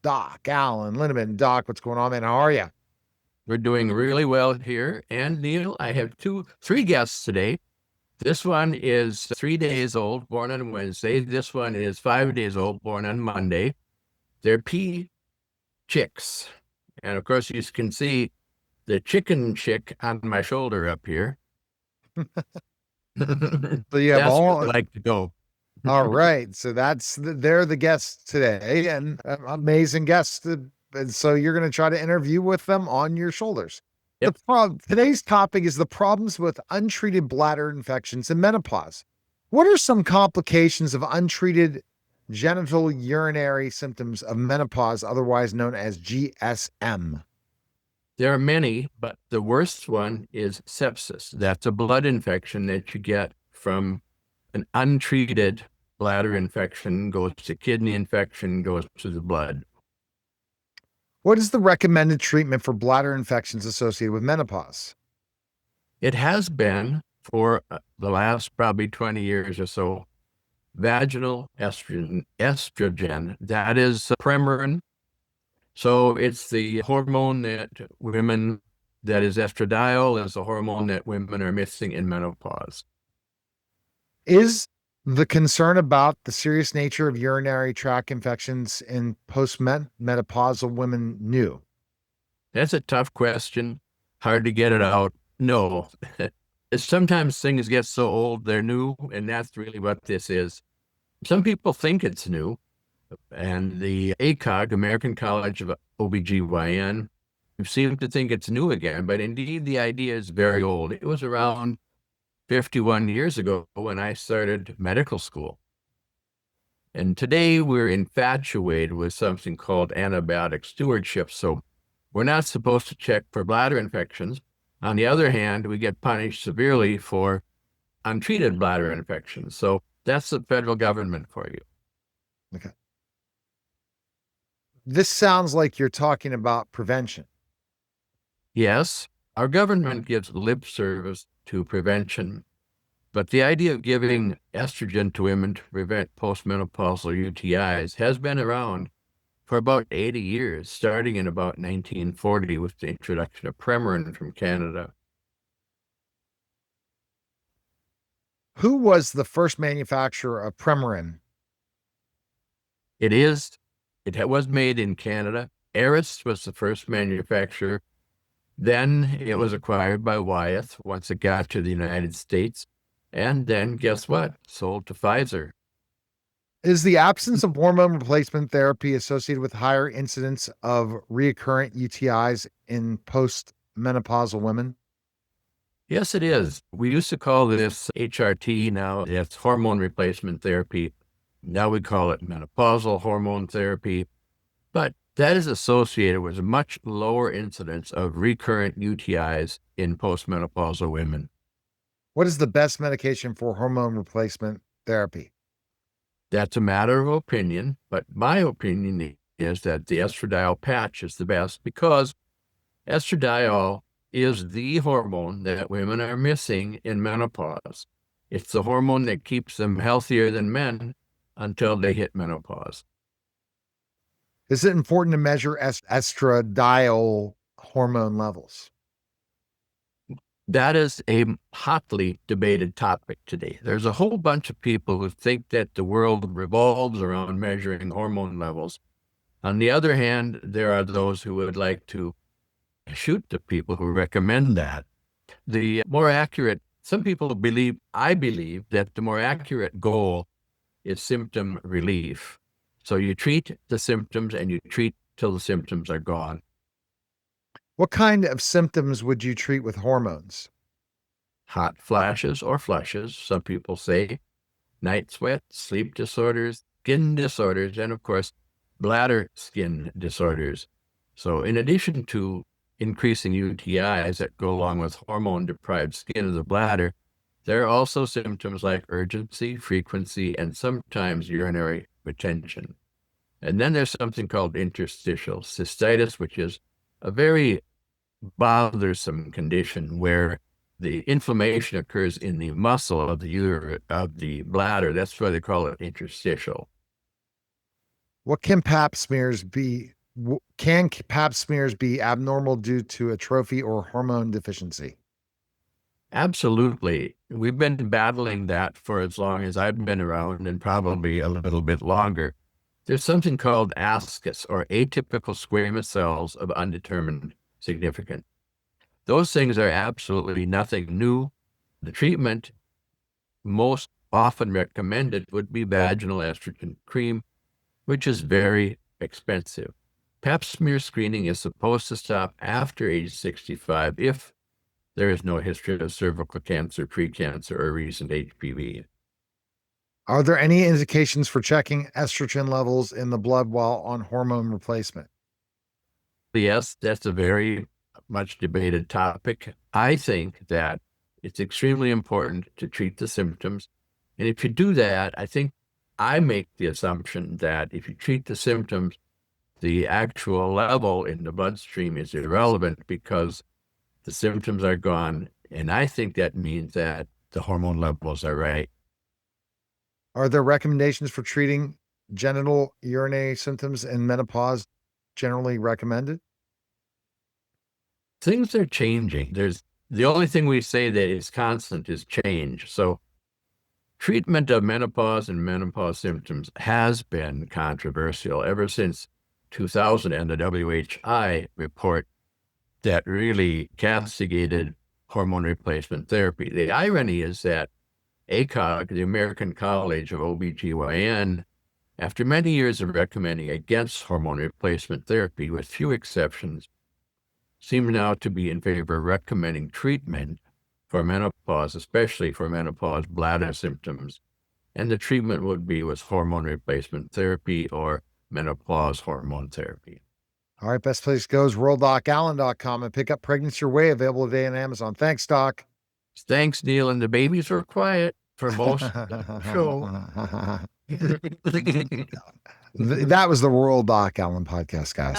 Doc Allen Lindemann. Doc, what's going on, man? How are you? We're doing really well here. And Neil, I have three guests today. This one is 3 days old, born on Wednesday. This one is 5 days old, born on Monday. They're pea chicks. And of course, you can see the chicken chick on my shoulder up here. So you have That's where I all. like to go. All right. So they're the guests today, and amazing guests. And so you're going to try to interview with them on your shoulders. Yep. Today's topic is the problems with untreated bladder infections and menopause. What are some complications of untreated genital urinary symptoms of menopause, otherwise known as GSM? There are many, but the worst one is sepsis. That's a blood infection that you get from an untreated bladder infection, goes to kidney infection, goes to the blood. What is the recommended treatment for bladder infections associated with menopause? It has been for the last probably 20 years or so, vaginal estrogen. That is Premarin. So it's the hormone that is estradiol, is the hormone that women are missing in menopause. Is the concern about the serious nature of urinary tract infections in postmenopausal women new? That's a tough question. Hard to get it out. No. Sometimes things get so old, they're new, and that's really what this is. Some people think it's new, and the ACOG, American College of OB-GYN, seem to think it's new again, but indeed the idea is very old. It was around 51 years ago when I started medical school. And today we're infatuated with something called antibiotic stewardship. So we're not supposed to check for bladder infections. On the other hand, we get punished severely for untreated bladder infections. So that's the federal government for you. Okay. This sounds like you're talking about prevention. Yes, our government gives lip service to prevention, but the idea of giving estrogen to women to prevent postmenopausal UTIs has been around for about 80 years, starting in about 1940 with the introduction of Premarin from Canada. Who was the first manufacturer of Premarin? It was made in Canada. Eris was the first manufacturer. Then it was acquired by Wyeth once it got to the United States. And then guess what? Sold to Pfizer. Is the absence of hormone replacement therapy associated with higher incidence of recurrent UTIs in postmenopausal women? Yes, it is. We used to call this HRT. Now it's hormone replacement therapy. Now we call it menopausal hormone therapy. But that is associated with a much lower incidence of recurrent UTIs in postmenopausal women. What is the best medication for hormone replacement therapy? That's a matter of opinion, but my opinion is that the estradiol patch is the best because estradiol is the hormone that women are missing in menopause. It's the hormone that keeps them healthier than men until they hit menopause. Is it important to measure estradiol hormone levels? That is a hotly debated topic today. There's a whole bunch of people who think that the world revolves around measuring hormone levels. On the other hand, there are those who would like to shoot the people who recommend that. The more accurate, some people believe, I believe, that the more accurate goal is symptom relief. So you treat the symptoms and you treat till the symptoms are gone. What kind of symptoms would you treat with hormones? Hot flashes or flushes, some people say, night sweats, sleep disorders, skin disorders, and of course, bladder skin disorders. So in addition to increasing UTIs that go along with hormone-deprived skin of the bladder, there are also symptoms like urgency, frequency, and sometimes urinary retention. And then there's something called interstitial cystitis, which is a very bothersome condition where the inflammation occurs in the muscle of the bladder. That's why they call it interstitial. What can pap smears be Can pap smears be abnormal due to atrophy or hormone deficiency? Absolutely. We've been battling that for as long as I've been around and probably a little bit longer. There's something called ASCUS, or atypical squamous cells of undetermined significance. Those things are absolutely nothing new. The treatment most often recommended would be vaginal estrogen cream, which is very expensive. Pap smear screening is supposed to stop after age 65 if there is no history of cervical cancer, precancer, or recent HPV. Are there any indications for checking estrogen levels in the blood while on hormone replacement? Yes, that's a very much debated topic. I think that it's extremely important to treat the symptoms. And if you do that, I think I make the assumption that if you treat the symptoms, the actual level in the bloodstream is irrelevant because the symptoms are gone. And I think that means that the hormone levels are right. Are there recommendations for treating genital urinary symptoms in menopause generally recommended? Things are changing. There's the only thing we say that is constant is change. So treatment of menopause and menopause symptoms has been controversial ever since 2000 and the WHI report that really castigated hormone replacement therapy. The irony is that ACOG, the American College of OB-GYN, after many years of recommending against hormone replacement therapy, with few exceptions, seems now to be in favor of recommending treatment for menopause, especially for menopause bladder symptoms. And the treatment would be with hormone replacement therapy or menopause hormone therapy. All right, best place goes worlddocallen.com and pick up Pregnancy Your Way, available today on Amazon. Thanks, Doc. Thanks, Neil. And the babies were quiet for most of the show. That was the Royal Doc Allen podcast, guys.